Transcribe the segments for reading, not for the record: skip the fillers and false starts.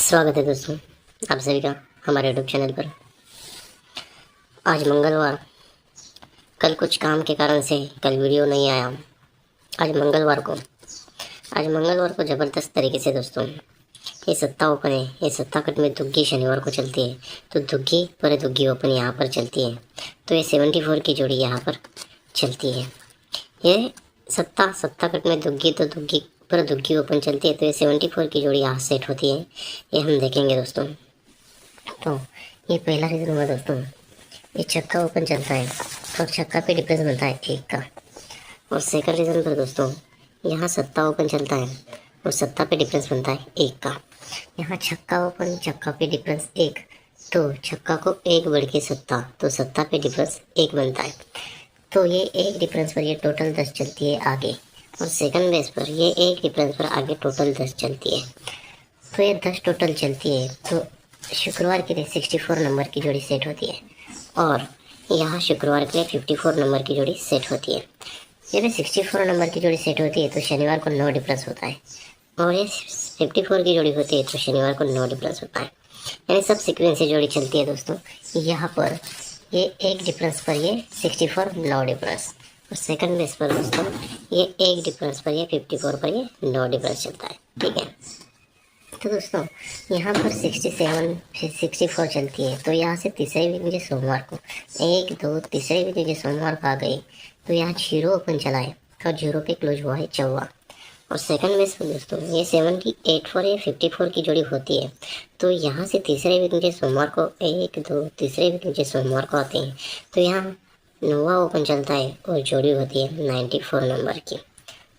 स्वागत है दोस्तों आप सभी का हमारे यूट्यूब चैनल पर। आज मंगलवार, कल कुछ काम के कारण से कल वीडियो नहीं आया। आज मंगलवार को ज़बरदस्त तरीके से दोस्तों ये सत्ता ओपन है। ये सत्ता कट में दुग्गी शनिवार को चलती है, तो दुग्गी पर दुग्गी ओपन यहाँ पर चलती है, तो ये 74 की जोड़ी यहाँ पर चलती है। ये सत्ता कट में दुग्गी तो दुग्गी पर दुग्गी ओपन चलती है, तो ये 74 की जोड़ी यहाँ सेट होती है। ये हम देखेंगे दोस्तों। तो ये पहला रीज़न हुआ दोस्तों, ये छक्का ओपन चलता है और छक्का पे डिफरेंस बनता है 1 का। और सेकंड रीज़न पर दोस्तों यहाँ सत्ता ओपन चलता है और सत्ता पे डिफरेंस बनता है 1 का। यहाँ छक्का ओपन, छक्का पे डिफरेंस 1, तो छक्का को 1 बढ़ के सत्ता, तो सत्ता पे डिफरेंस 1 बनता है। तो ये एक डिफरेंस पर ये टोटल 10 चलती है आगे, और सेकंड बेस पर ये एक डिफरेंस पर आगे टोटल 10 चलती है। तो ये 10 टोटल चलती है, तो शुक्रवार के लिए 64 नंबर की जोड़ी सेट होती है, और यहाँ शुक्रवार के लिए 54 नंबर की जोड़ी सेट होती है। जब 64 नंबर की जोड़ी सेट होती है तो शनिवार को 9 डिफरेंस होता है, और ये 54 की जोड़ी होती है तो शनिवार को 9 डिफरेंस होता है। यानी सब सीक्वेंस से जोड़ी चलती है दोस्तों। यहाँ पर ये एक डिफरेंस पर ये 64 9 डिफरेंस, और सेकंड बेस पर दोस्तों ये एक डिफरेंस पर ये 54 पर ये 9 डिफरेंस चलता है। ठीक है, तो दोस्तों यहाँ पर 67 फिर 64 चलती है, तो यहाँ से तीसरे वीक मुझे सोमवार को 1 2 तीसरे वीक मुझे सोमवार को आ गई, तो यहाँ 0 ओपन चला है और 0 पे क्लोज हुआ है 54। और सेकंड बेस पर दोस्तों ये 78 या 54 की जोड़ी होती है, तो यहाँ से तीसरे वीक मुझे सोमवार को 1 2 तीसरे वीक मुझे सोमवार को आते हैं, तो यहाँ 9वां ओपन चलता है और जोड़ी होती है 94 नंबर की।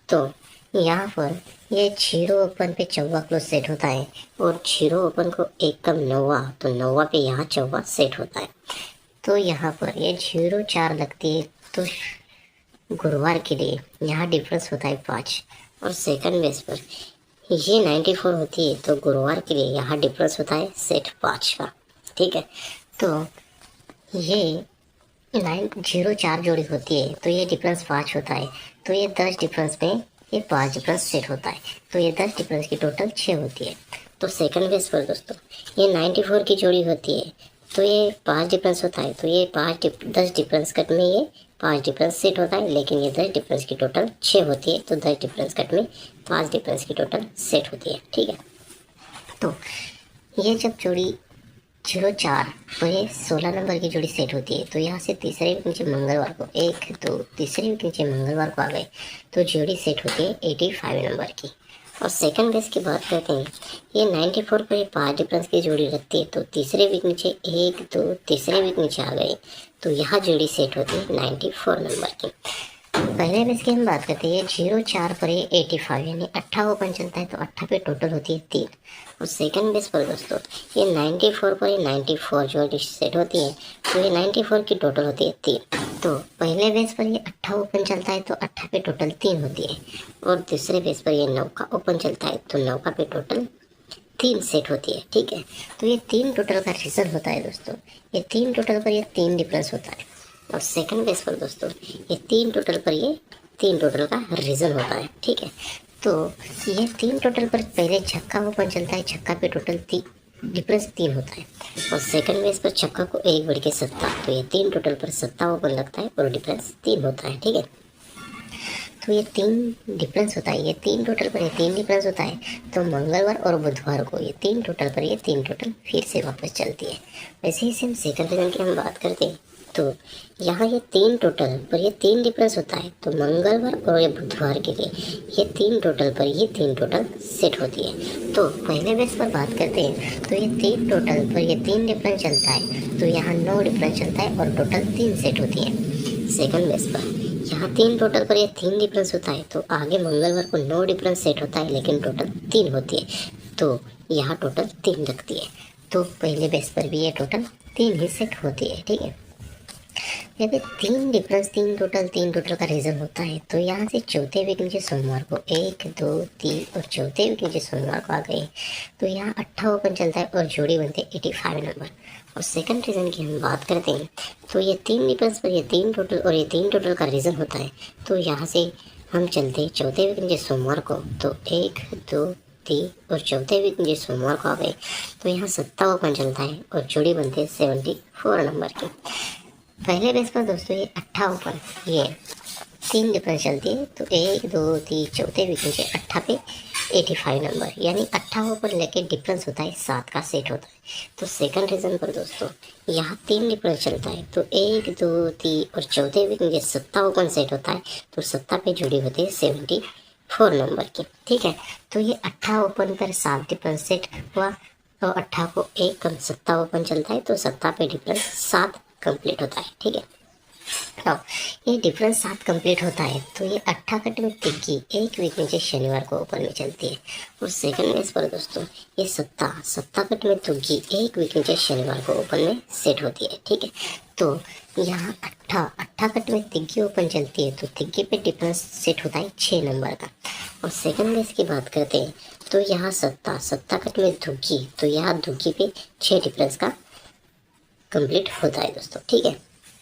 तो यहाँ पर ये 0 ओपन पे 54 क्लोज सेट होता है, और 0 ओपन को 1 कम 9वां, तो 9वां पे यहाँ 54 सेट होता है। तो यहाँ पर ये 0 4 लगती है, तो गुरुवार के लिए यहाँ डिफरेंस होता है 5, और सेकंड बेस पर ये 94 होती है, तो गुरुवार के लिए यहाँ डिफरेंस होता है सेट 5 का। ठीक है, तो ये 0 4 जोड़ी होती है, तो ये डिफरेंस 5 होता है, तो ये 10 डिफरेंस में ये 5 डिफरेंस सेट होता है, तो ये 10 डिफरेंस की टोटल 6 होती है। तो सेकंड बेस पर दोस्तों ये 94 की जोड़ी होती है, तो ये 5 डिफरेंस होता है, तो ये 10 डिफरेंस कट में ये 5 डिफरेंस सेट होता है, लेकिन ये 10 डिफरेंस की टोटल 6 होती है, तो 10 डिफरेंस कट में 5 डिफरेंस की टोटल सेट होती है। ठीक है, तो ये जब जोड़ी 0 4 तो ये 16 नंबर की जोड़ी सेट होती है, तो यहाँ से तीसरे वीक नीचे मंगलवार को 1 2 तीसरे वीक नीचे मंगलवार को आ गए, तो जोड़ी सेट होती है 85 नंबर की। और सेकंड बेस की बात करते हैं, ये 94 पर ये 5 डिफरेंस की जोड़ी रखती है, तो तीसरे वीक नीचे 1 2 तीसरे वीक नीचे आ गए, तो यहाँ जोड़ी सेट होती है 94 नंबर की। पहले बेस की हम बात करते हैं, 0 4 पर ये 85 यानी 8 ओपन चलता है, तो 8 पे टोटल होती है 3। और सेकंड बेस पर दोस्तों ये 94 पर ये 94 जो सेट होती है, तो ये 94 की टोटल होती है 3। तो पहले बेस पर ये 8 ओपन चलता है, तो 8 पे टोटल 3 होती है, और दूसरे बेस पर ये 9 का ओपन चलता है, तो 9 का पे टोटल 3 सेट होती है। ठीक है, तो ये 3 टोटल का रिजल्ट होता है दोस्तों। ये 3 टोटल पर ये 3 डिफरेंस होता है, और सेकंड बेस पर दोस्तों ये 3 टोटल पर ये 3 टोटल का रीज़न होता है। ठीक है, तो ये 3 टोटल पर पहले छक्का ओपन चलता है, छक्का पे टोटल डिफरेंस 3 होता है, और सेकंड बेस पर छक्का को 1 बढ़ के सत्ता, तो ये 3 टोटल पर सत्ता ओपन लगता है और डिफरेंस 3 होता है। ठीक है, तो ये 3 डिफरेंस होता है, ये 3 टोटल पर ये 3 डिफरेंस होता है, तो मंगलवार और बुधवार को ये 3 टोटल पर ये 3 टोटल फिर से वापस चलती है। वैसे ही सेम सेकंड रीजन की हम बात करते हैं, तो यहाँ ये 3 टोटल पर ये 3 डिफरेंस होता है, तो मंगलवार और ये बुधवार के लिए ये 3 टोटल पर ये 3 टोटल सेट होती है। तो पहले बेस पर बात करते हैं, तो ये 3 टोटल पर ये 3 डिफरेंस चलता है, तो यहाँ 9 डिफरेंस चलता है और टोटल 3 सेट होती है। सेकंड बेस पर यहाँ 3 टोटल पर ये 3 डिफरेंस होता है, तो आगे मंगलवार को 9 डिफरेंस सेट होता है, लेकिन टोटल 3 होती है, तो यहाँ टोटल 3 लगती है, तो पहले बेस पर भी ये टोटल 3 ही सेट होती है। ठीक है, जब 3 डिफरेंस 3 टोटल का रीज़न होता है, तो यहाँ से चौथे वीक नीचे सोमवार को 1 2 3 और चौथे वीक नीचे सोमवार को आ गए, तो यहाँ 8 ओपन चलता है और जोड़ी बनते हैं 85 नंबर। और सेकंड रीज़न की हम बात करते हैं, तो ये 3 डिफरेंस पर ये 3 टोटल और ये 3 टोटल का रीज़न होता है, तो यहाँ से हम चलते हैं चौथे वीक नीचे सोमवार को, तो 1 2 ती और चौथे वीक मुझे सोमवार को आ गए तो यहाँ सत्ता ओपन चलता है और जोड़ी बनती है 74 नंबर की। पहले बेस पर दोस्तों ये 8 ओपन, ये 3 डिफरेंस चलती है तो 1 2 3 चौथे वीक मुझे 8 पे 85 नंबर, यानी 8 ओपन लेके डिफरेंस होता है 7 का सेट होता है। तो सेकंड रीजन पर दोस्तों यहाँ 3 डिफरेंस चलता है तो 1 2 3 और चौथे वीक मुझे 7 ओपन सेट होता है तो 7 पे जुड़ी होती है 74 नंबर की। ठीक है, तो ये 8 ओपन पर 7 डिफरेंस सेट हुआ तो 8 को 1 कम 7 ओपन चलता है तो 7 पे डिफरेंस 7 कंप्लीट होता है। ठीक है, अब ये डिफरेंस 7 कंप्लीट होता है तो ये 8 कट में तिग्गी 1 वीक नीचे शनिवार को ओपन में चलती है और सेकंड बेस पर दोस्तों ये 7 कट में तुग्गी 1 वीक नीचे शनिवार को ओपन में सेट होती है। ठीक है, तो यहाँ 8 कट में तिग्गी ओपन चलती है तो तिग्गी पे डिफरेंस सेट होता है 6 नंबर का। और सेकंड बेस की बात करते हैं तो यहाँ 7 कट में दुग्गी तो यहाँ दुग्गी पे 6 डिफरेंस का कंप्लीट होता है दोस्तों। ठीक है,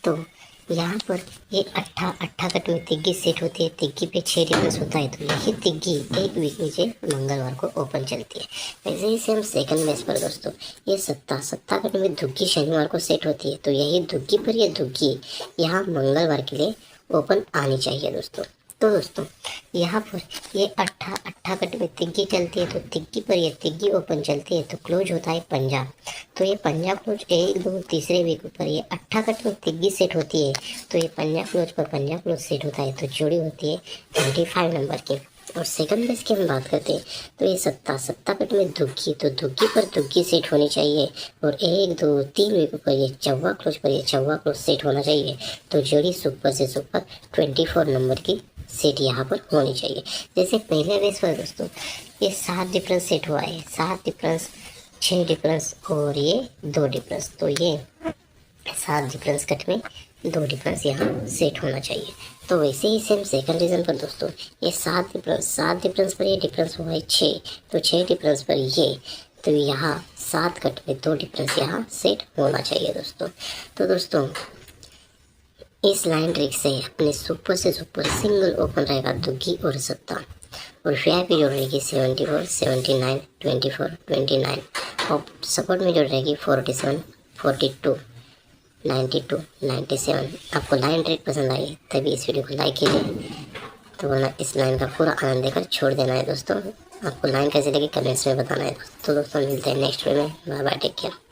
तो यहाँ पर ये 8 कट में तिग्गी सेट होती है, तिग्गी पे 6 डिफरेंस होता है तो यही तिग्गी 1 वीक नीचे मंगलवार को ओपन चलती है। वैसे ही सेम सेकंड बेस पर दोस्तों ये 7 कट में दुग्गी शनिवार को सेट होती है तो यही दुग्गी पर ये दुग्गी यहाँ मंगलवार के लिए ओपन आनी चाहिए दोस्तों। तो दोस्तों यहाँ पर ये 8 कट में तिग्गी चलती है तो तिग्गी पर ये तिग्गी ओपन चलती है तो क्लोज होता है पंजाब। तो ये पंजाब क्लोज 1 2 तीसरे वीक पर ये 8 कट में तिग्गी सेट होती है तो ये पंजाब क्लोज पर पंजाब क्लोज सेट होता है तो जोड़ी होती है 25 नंबर की। और सेकंड बेस की हम बात करते हैं तो ये 7 कट में दुग्गी तो दुग्गी पर दुग्गी सेट होनी चाहिए और 1 2 3 वीक पर ये चौवा क्लोज पर ये चौवा क्लोज सेट होना चाहिए तो जोड़ी सुपर से सुपर 24 नंबर की सेट यहाँ पर होनी चाहिए। जैसे पहले बेस पर दोस्तों ये 7 डिफरेंस सेट हुआ है, 7 डिफरेंस 6 डिफरेंस और ये 2 डिफरेंस तो ये 7 डिफरेंस कट में 2 डिफरेंस यहाँ सेट होना चाहिए। तो वैसे ही सेम सेकंड रीजन पर दोस्तों ये 7 डिफरेंस पर ये डिफरेंस हुआ है 6 तो 6 डिफरेंस पर ये तो यहाँ 7 कट में 2 डिफरेंस यहाँ सेट होना चाहिए दोस्तों। तो दोस्तों इस लाइन ट्रिक से अपने सुपर से सुपर सिंगल ओपन रहेगा दुग्गी और 7 और वीआईपी जोड़ रहेगी 74 79 24 29 और सपोर्ट में जोड़ रहेगी 47 42 92 97। आपको लाइन ट्रिक पसंद आई तभी इस वीडियो को लाइक कीजिए, तो वरना इस लाइन का पूरा आनंद लेकर छोड़ देना है दोस्तों। आपको लाइन कैसे लगी कमेंट्स में बताना है। तो दोस्तों मिलते हैं नेक्स्ट वीडियो में, बाय बाय, टेक केयर।